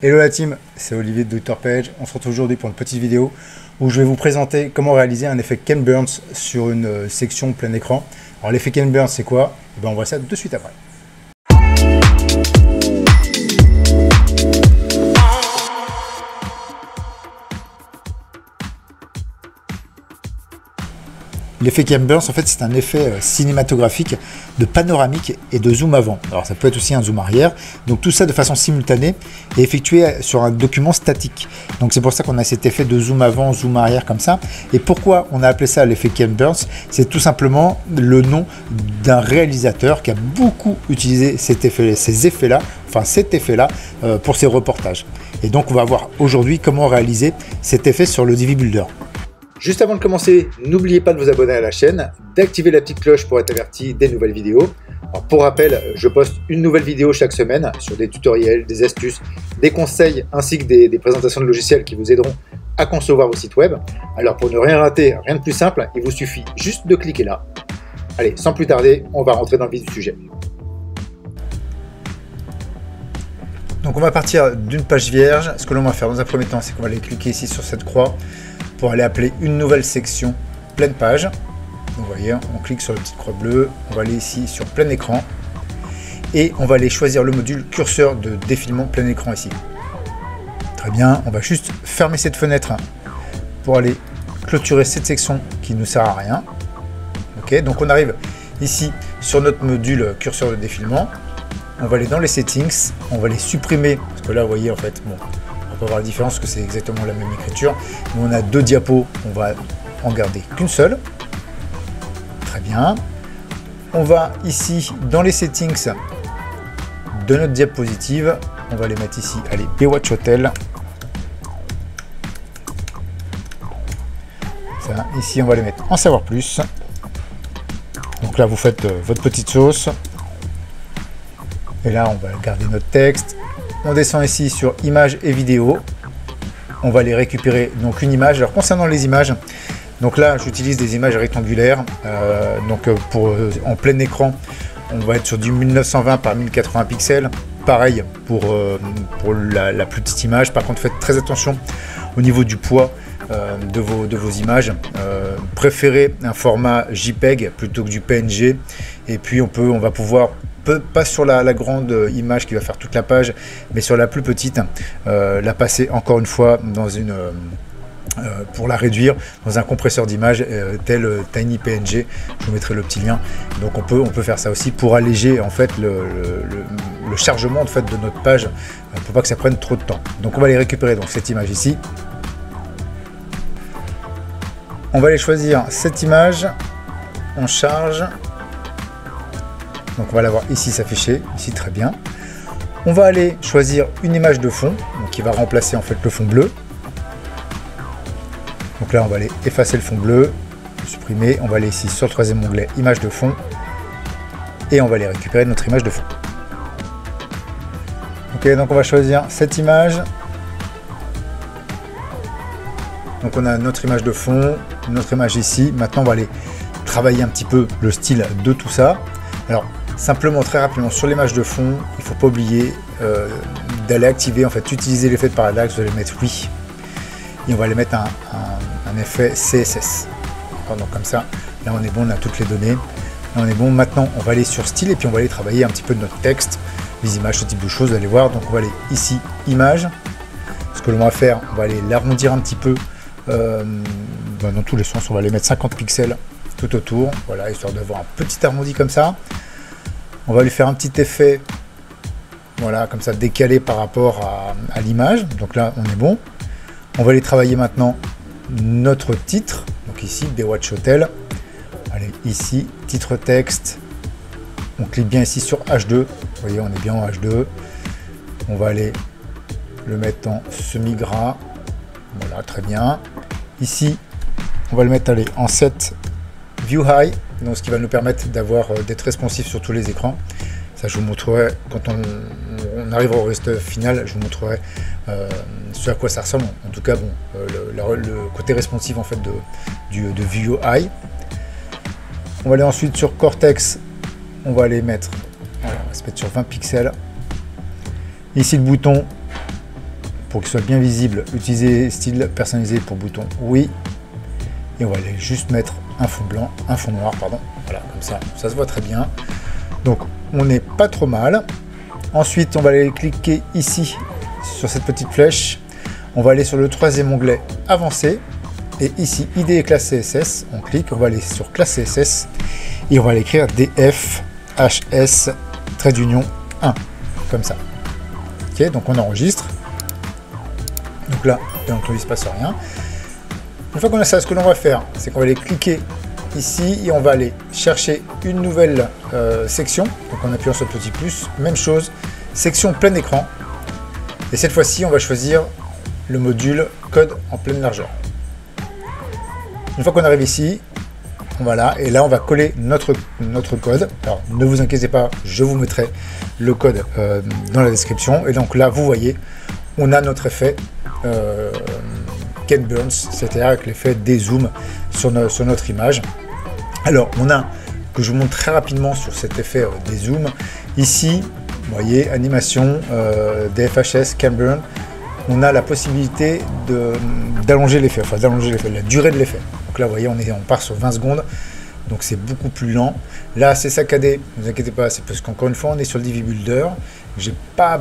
Hello la team, c'est Olivier de Dr Page. On se retrouve aujourd'hui pour une petite vidéo où je vais vous présenter comment réaliser un effet Ken Burns sur une section plein écran. Alors l'effet Ken Burns c'est quoi? On voit ça de suite après. L'effet Ken Burns, en fait, c'est un effet cinématographique de panoramique et de zoom avant. Alors, ça peut être aussi un zoom arrière. Donc, tout ça de façon simultanée et effectué sur un document statique. Donc, c'est pour ça qu'on a cet effet de zoom avant, zoom arrière comme ça. Et pourquoi on a appelé ça l'effet Ken Burns? C'est tout simplement le nom d'un réalisateur qui a beaucoup utilisé cet effet, ces effets-là, pour ses reportages. Et donc, on va voir aujourd'hui comment réaliser cet effet sur le Divi Builder. Juste avant de commencer, n'oubliez pas de vous abonner à la chaîne, d'activer la petite cloche pour être averti des nouvelles vidéos. Alors pour rappel, je poste une nouvelle vidéo chaque semaine sur des tutoriels, des astuces, des conseils ainsi que des présentations de logiciels qui vous aideront à concevoir vos sites web. Alors pour ne rien rater, rien de plus simple, il vous suffit juste de cliquer là. Allez, sans plus tarder, on va rentrer dans le vif du sujet. Donc on va partir d'une page vierge. Ce que l'on va faire dans un premier temps, c'est qu'on va aller cliquer ici sur cette croix pour aller appeler une nouvelle section pleine page. Donc, vous voyez, on clique sur la petite croix bleue, on va aller ici sur plein écran et on va aller choisir le module curseur de défilement plein écran ici. Très bien, on va juste fermer cette fenêtre pour aller clôturer cette section qui ne nous sert à rien. Ok, donc on arrive ici sur notre module curseur de défilement. On va aller dans les settings, on va les supprimer parce que là vous voyez en fait, bon, on peut voir la différence que c'est exactement la même écriture. Nous on a deux diapos, on va en garder qu'une seule. Très bien. On va ici dans les settings de notre diapositive, on va les mettre ici, allez, Baywatch Hotel. Ça, ici on va les mettre en savoir plus. Donc là vous faites votre petite sauce. Et là on va garder notre texte. On descend ici sur images et vidéos. On va les récupérer, donc une image. Alors concernant les images, donc là j'utilise des images rectangulaires. En plein écran, on va être sur du 1920 par 1080 pixels. Pareil pour la plus petite image. Par contre faites très attention au niveau du poids de vos images. Préférez un format JPEG plutôt que du PNG. Et puis on va pouvoir, pas sur la grande image qui va faire toute la page, mais sur la plus petite, la passer encore une fois dans pour la réduire dans un compresseur d'image tel TinyPNG. Je vous mettrai le petit lien. Donc on peut faire ça aussi pour alléger en fait le chargement en fait de notre page, pour pas que ça prenne trop de temps. Donc on va aller récupérer donc cette image ici. On va aller choisir cette image, on charge. Donc on va la voir ici s'afficher, ici très bien. On va aller choisir une image de fond, donc qui va remplacer en fait le fond bleu. Donc là on va aller effacer le fond bleu, supprimer, on va aller ici sur le troisième onglet image de fond et on va aller récupérer notre image de fond. Ok, donc on va choisir cette image. Donc on a notre image de fond, notre image ici. Maintenant on va aller travailler un petit peu le style de tout ça. Alors simplement très rapidement sur l'image de fond, il ne faut pas oublier d'aller activer, en fait utiliser l'effet de parallaxe, vous allez mettre oui. Et on va aller mettre un effet CSS. Donc comme ça, là on est bon, on a toutes les données. Là on est bon, maintenant on va aller sur style et puis on va aller travailler un petit peu de notre texte, les images, ce type de choses, vous allez voir. Donc on va aller ici, image. Ce que l'on va faire, on va aller l'arrondir un petit peu dans tous les sens, on va aller mettre 50 pixels tout autour, voilà, histoire d'avoir un petit arrondi comme ça. On va lui faire un petit effet, voilà, comme ça, décalé par rapport à l'image. Donc là, on est bon. On va aller travailler maintenant notre titre. Donc ici, Baywatch Hotel. Allez, ici, titre texte. On clique bien ici sur H2. Vous voyez, on est bien en H2. On va aller le mettre en semi-gras. Voilà, très bien. Ici, on va le mettre en 7 View High, donc ce qui va nous permettre d'être responsif sur tous les écrans. Ça, je vous montrerai quand on arrivera au résultat final. Je vous montrerai ce à quoi ça ressemble. En tout cas, bon, le côté responsif en fait de View High. On va aller ensuite sur Cortex. On va aller mettre, voilà, on va se mettre sur 20 pixels. Ici le bouton, pour qu'il soit bien visible, utiliser style personnalisé pour bouton, oui. Et on va aller juste mettre un fond blanc, un fond noir, pardon. Voilà, comme ça se voit très bien. Donc, on n'est pas trop mal. Ensuite, on va aller cliquer ici, sur cette petite flèche. On va aller sur le troisième onglet, Avancé. Et ici, ID et classe CSS. On clique, on va aller sur classe CSS. Et on va aller écrire DFHS, trait d'union 1. Comme ça. Ok, donc on enregistre. Donc là, bien entendu, il ne se passe rien. Une fois qu'on a ça, ce que l'on va faire, c'est qu'on va aller cliquer ici et on va aller chercher une nouvelle section. Donc en appuyant sur le petit plus, même chose, section plein écran. Et cette fois-ci, on va choisir le module code en pleine largeur. Une fois qu'on arrive ici, voilà, et là on va coller notre code. Alors ne vous inquiétez pas, je vous mettrai le code dans la description. Et donc là, vous voyez, on a notre effet Ken Burns, c'est-à-dire avec l'effet dézoom sur notre image. Alors on a, que je vous montre très rapidement sur cet effet dézoom, ici, vous voyez, animation, DFHS, Ken Burns, on a la possibilité d'allonger l'effet, enfin d'allonger l'effet, la durée de l'effet. Donc là, vous voyez, on part sur 20 secondes, donc c'est beaucoup plus lent. Là, c'est saccadé, ne vous inquiétez pas, c'est parce qu'encore une fois, on est sur le Divi Builder. J'ai pas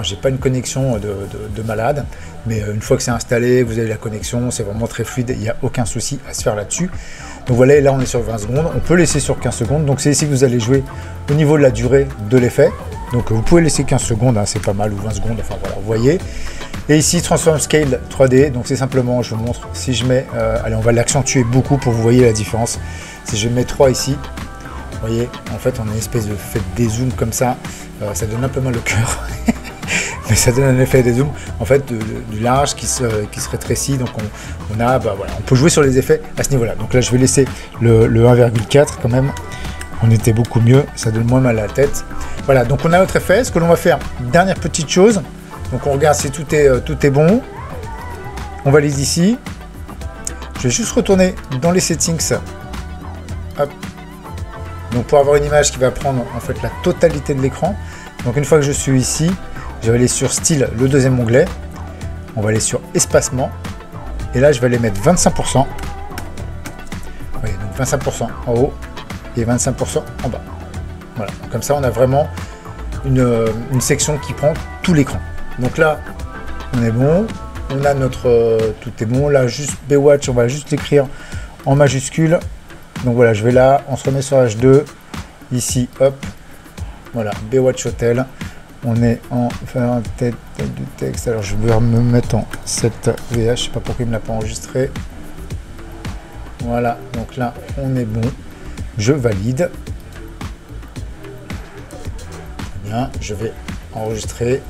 j'ai pas une connexion de malade, mais une fois que c'est installé, vous avez la connexion, c'est vraiment très fluide, il n'y a aucun souci à se faire là-dessus. Donc voilà, là on est sur 20 secondes, on peut laisser sur 15 secondes, donc c'est ici que vous allez jouer au niveau de la durée de l'effet. Donc vous pouvez laisser 15 secondes, hein, c'est pas mal, ou 20 secondes, enfin voilà, vous voyez. Et ici, Transform Scale 3D, donc c'est simplement, je vous montre, si je mets, allez, on va l'accentuer beaucoup pour que vous voyez la différence. Si je mets 3 ici, vous voyez, en fait, on a une espèce de fait de dézoom comme ça, ça donne un peu mal au cœur, mais ça donne un effet dézoom, en fait, du large qui se rétrécit, donc on a, bah voilà, on peut jouer sur les effets à ce niveau-là. Donc là, je vais laisser le 1,4 quand même, on était beaucoup mieux, ça donne moins mal à la tête. Voilà, donc on a notre effet. Ce que l'on va faire, dernière petite chose, donc on regarde si tout est bon. On valide ici. Je vais juste retourner dans les settings. Hop. Donc pour avoir une image qui va prendre en fait la totalité de l'écran. Donc une fois que je suis ici, je vais aller sur style, le deuxième onglet. On va aller sur espacement. Et là, je vais aller mettre 25%. Oui, donc 25% en haut et 25% en bas. Voilà, donc comme ça on a vraiment une section qui prend tout l'écran. Donc là, on est bon, on a notre tout est bon. Là, juste Baywatch, on va juste l'écrire en majuscule. Donc voilà, je vais là, on se remet sur H2, ici, hop, voilà, Baywatch Hotel. On est en tête du texte. Alors je vais me mettre en 7 VH, je sais pas pourquoi il me l'a pas enregistré. Voilà, donc là, on est bon. Je valide. Bien, je vais enregistrer.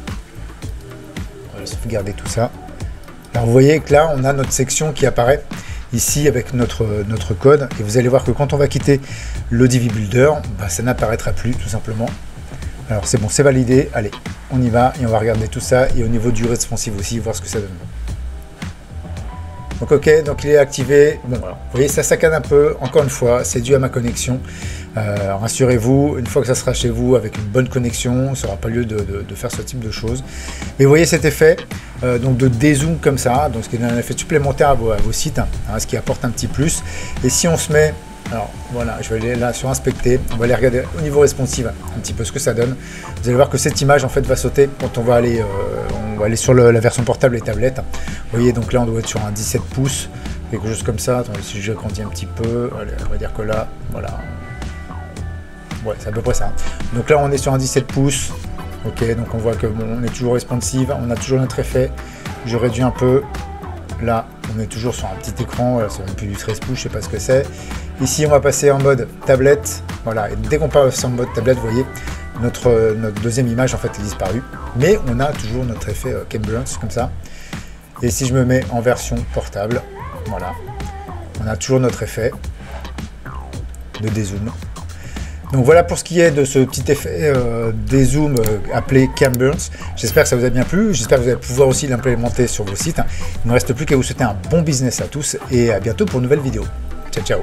On va sauvegarder tout ça. Alors vous voyez que là, on a notre section qui apparaît ici avec notre code. Et vous allez voir que quand on va quitter le Divi Builder, bah, ça n'apparaîtra plus tout simplement. Alors c'est bon, c'est validé. Allez, on y va et on va regarder tout ça. Et au niveau du responsive aussi, voir ce que ça donne. Donc ok, donc il est activé. Bon, alors, vous voyez, ça saccade un peu. Encore une fois, c'est dû à ma connexion. Rassurez-vous, une fois que ça sera chez vous avec une bonne connexion, ça n'aura pas lieu de faire ce type de choses. Mais vous voyez cet effet donc de dézoom comme ça, donc ce qui est un effet supplémentaire à vos sites, hein, ce qui apporte un petit plus. Et si on se met, alors voilà, je vais aller là sur inspecter, on va aller regarder au niveau responsive un petit peu ce que ça donne. Vous allez voir que cette image en fait va sauter quand on va aller sur la version portable et tablette. Vous voyez, donc là on doit être sur un 17 pouces, quelque chose comme ça. Attendez, si j'agrandis un petit peu, allez, on va dire que là, voilà. Ouais, c'est à peu près ça. Donc là on est sur un 17 pouces. Ok, donc on voit que bon, on est toujours responsive, on a toujours notre effet. Je réduis un peu. Là, on est toujours sur un petit écran, voilà, c'est même plus du 13 pouces, je sais pas ce que c'est. Ici, on va passer en mode tablette. Voilà, et dès qu'on passe en mode tablette, vous voyez, notre deuxième image en fait est disparue. Mais on a toujours notre effet Ken Burns comme ça. Et si je me mets en version portable, voilà, on a toujours notre effet de dézoom. Donc voilà pour ce qui est de ce petit effet dézoom appelé Ken Burns. J'espère que ça vous a bien plu. J'espère que vous allez pouvoir aussi l'implémenter sur vos sites. Il ne me reste plus qu'à vous souhaiter un bon business à tous et à bientôt pour une nouvelle vidéo. Ciao, ciao.